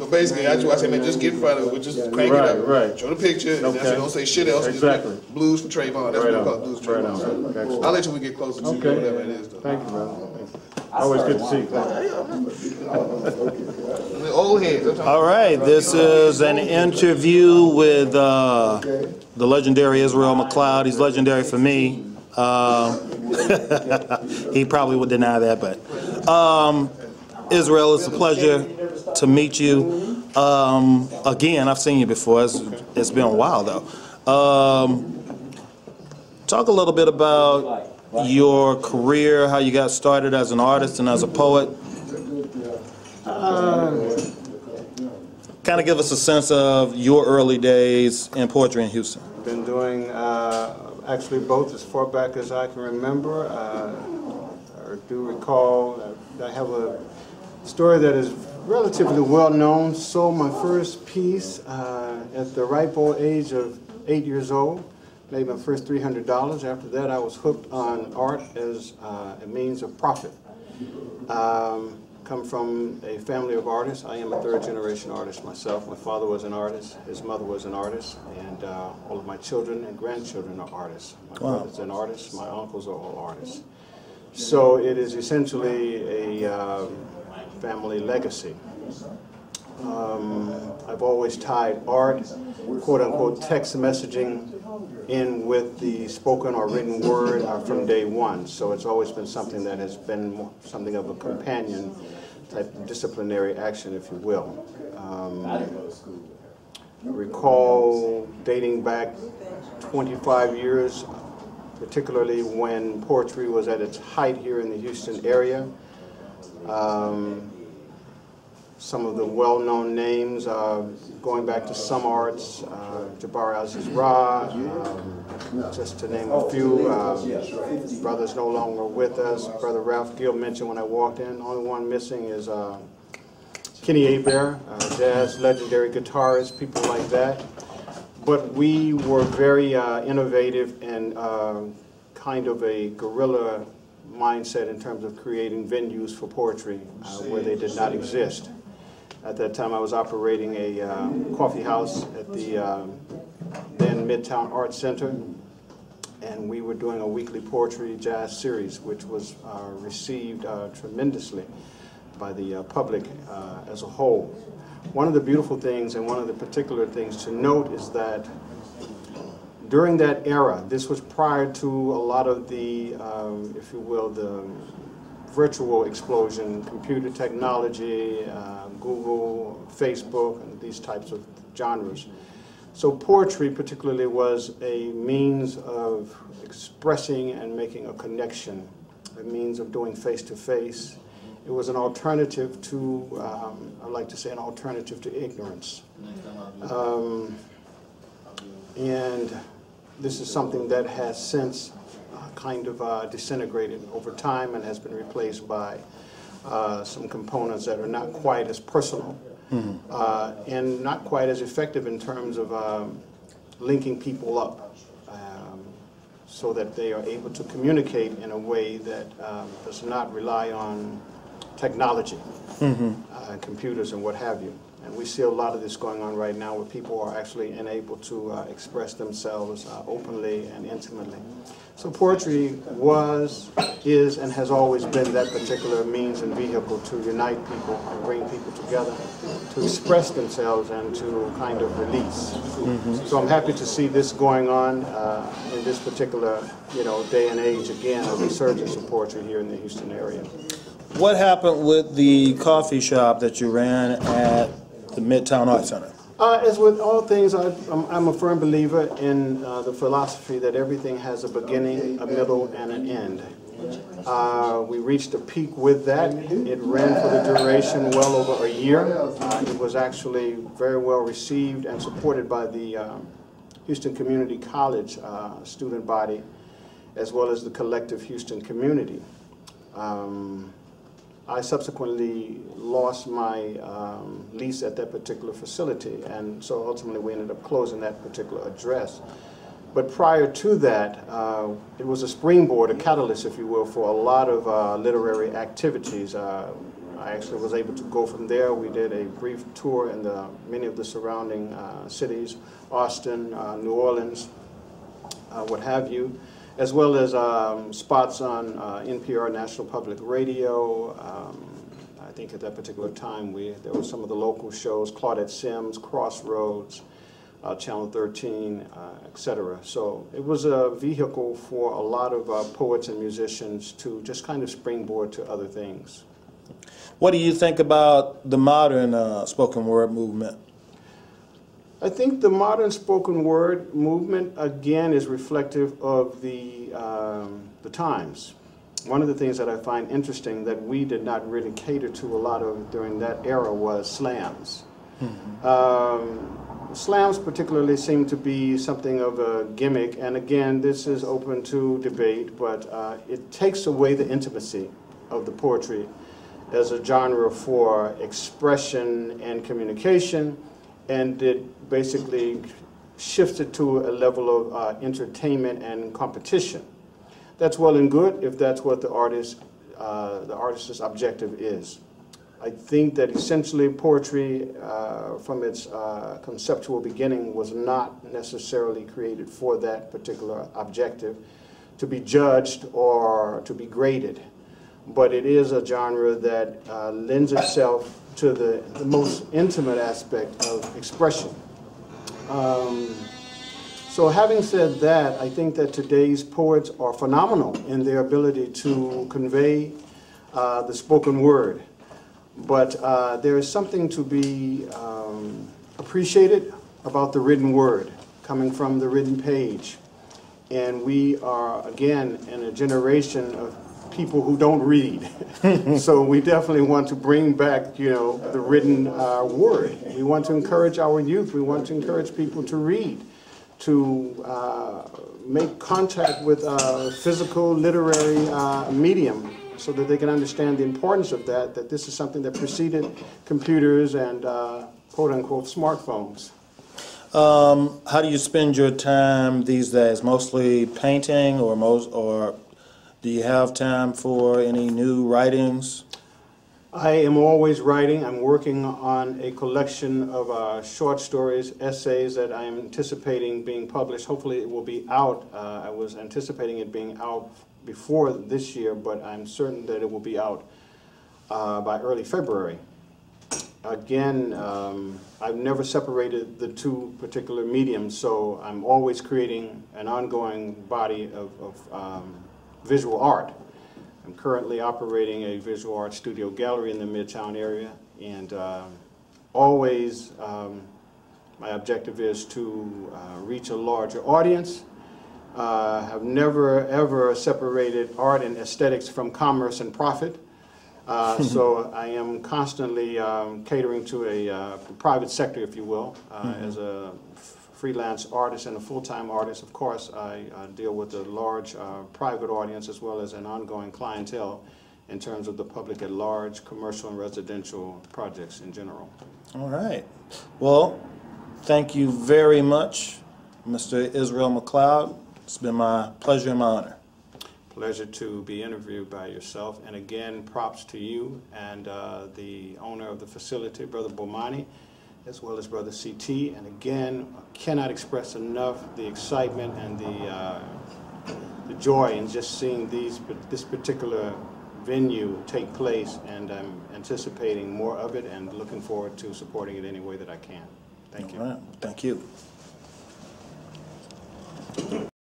But basically, that's why I say, man, just get in front of it. Just crank it up. Right. Show the picture. And that's it. Don't say shit else. Exactly. Just blues for Trayvon. That's what we call blues for Trayvon. So I'll let you when we get closer to whatever it is, though. Thank you, man. Always good to see you. Old heads. All right, this is an interview with the legendary Israel McCloud. He's legendary for me. He probably would deny that, but Israel, it's a pleasure to meet you. Again, I've seen you before. It's been a while, though. Talk a little bit about your career, how you got started as an artist and as a poet. Kind of give us a sense of your early days in poetry in Houston. Been doing actually both as far back as I can remember. I do recall I have a story that is relatively well known. Sold my first piece at the ripe old age of 8 years old. Made my first $300. After that, I was hooked on art as a means of profit. Come from a family of artists. I am a third-generation artist myself. My father was an artist. His mother was an artist. And all of my children and grandchildren are artists. My brother's an artist. My uncles are all artists. So it is essentially a family legacy. I've always tied art, quote-unquote, text messaging in with the spoken or written word from day one. So it's always been something that has been something of a companion type of disciplinary action, if you will. I recall dating back 25 years, particularly when poetry was at its height here in the Houston area. Some of the well-known names, going back to some arts, Jabbar Aziz-Ra, just to name a few. Brother's no longer with us. Brother Ralph Gill mentioned when I walked in. The only one missing is Kenny Hebert, jazz legendary guitarist, people like that. But we were very innovative and kind of a guerrilla mindset in terms of creating venues for poetry where they did not exist. At that time, I was operating a coffee house at the then Midtown Arts Center, and we were doing a weekly poetry jazz series, which was received tremendously by the public as a whole. One of the beautiful things and one of the particular things to note is that during that era, this was prior to a lot of the, if you will, the virtual explosion, computer technology, Google, Facebook, and these types of genres. So poetry particularly was a means of expressing and making a connection, a means of doing face-to-face. It was an alternative to, I'd like to say an alternative to ignorance. And this is something that has since kind of disintegrated over time and has been replaced by some components that are not quite as personal and not quite as effective in terms of linking people up so that they are able to communicate in a way that does not rely on technology, computers and what have you. And we see a lot of this going on right now where people are actually unable to express themselves openly and intimately. So poetry was, is, and has always been that particular means and vehicle to unite people and bring people together, to express themselves and to kind of release. So I'm happy to see this going on in this particular, day and age, again, a resurgence of poetry here in the Houston area. What happened with the coffee shop that you ran at the Midtown Arts Center? As with all things, I'm a firm believer in the philosophy that everything has a beginning, a middle, and an end. We reached a peak with that. It ran for the duration well over a year. It was actually very well received and supported by the Houston Community College student body, as well as the collective Houston community. I subsequently lost my lease at that particular facility, and so ultimately we ended up closing that particular address. But prior to that, it was a springboard, a catalyst, if you will, for a lot of literary activities. I actually was able to go from there. We did a brief tour in many of the surrounding cities, Austin, New Orleans, what have you, as well as spots on NPR, National Public Radio. I think at that particular time there were some of the local shows, Claudette Sims, Crossroads, Channel 13, etc. So it was a vehicle for a lot of poets and musicians to just kind of springboard to other things. What do you think about the modern spoken word movement? I think the modern spoken word movement, again, is reflective of the times. One of the things that I find interesting that we did not really cater to a lot of during that era was slams. Slams particularly seem to be something of a gimmick, and again, this is open to debate, but it takes away the intimacy of the poetry as a genre for expression and communication, and it basically shifts it to a level of entertainment and competition. That's well and good if that's what the artist's objective is. I think that essentially poetry, from its conceptual beginning, was not necessarily created for that particular objective, to be judged or to be graded. But it is a genre that lends itself to the most intimate aspect of expression. So having said that, I think that today's poets are phenomenal in their ability to convey the spoken word. But there is something to be appreciated about the written word, coming from the written page. And we are, again, in a generation of people who don't read. So we definitely want to bring back, the written word. We want to encourage our youth. We want to encourage people to read, to make contact with a physical literary medium, so that they can understand the importance of that this is something that preceded computers and quote-unquote smartphones. How do you spend your time these days? Mostly painting, or do you have time for any new writings? I am always writing. I'm working on a collection of short stories, essays that I am anticipating being published. Hopefully it will be out. I was anticipating it being out before this year, but I'm certain that it will be out by early February. Again, I've never separated the two particular mediums, so I'm always creating an ongoing body of visual art. I'm currently operating a visual art studio gallery in the Midtown area, and always my objective is to reach a larger audience. Have never ever separated art and aesthetics from commerce and profit. So I am constantly catering to a private sector, if you will. As a freelance artist and a full-time artist, of course, I deal with a large private audience as well as an ongoing clientele in terms of the public at large, commercial and residential projects in general. All right. Well, thank you very much, Mr. Israel McCloud. It's been my pleasure and my honor. Pleasure to be interviewed by yourself. And again, props to you and the owner of the facility, Brother Bomani, as well as Brother CT. And again, cannot express enough the excitement and the joy in just seeing this particular venue take place. And I'm anticipating more of it and looking forward to supporting it any way that I can. Thank you. All right. Thank you.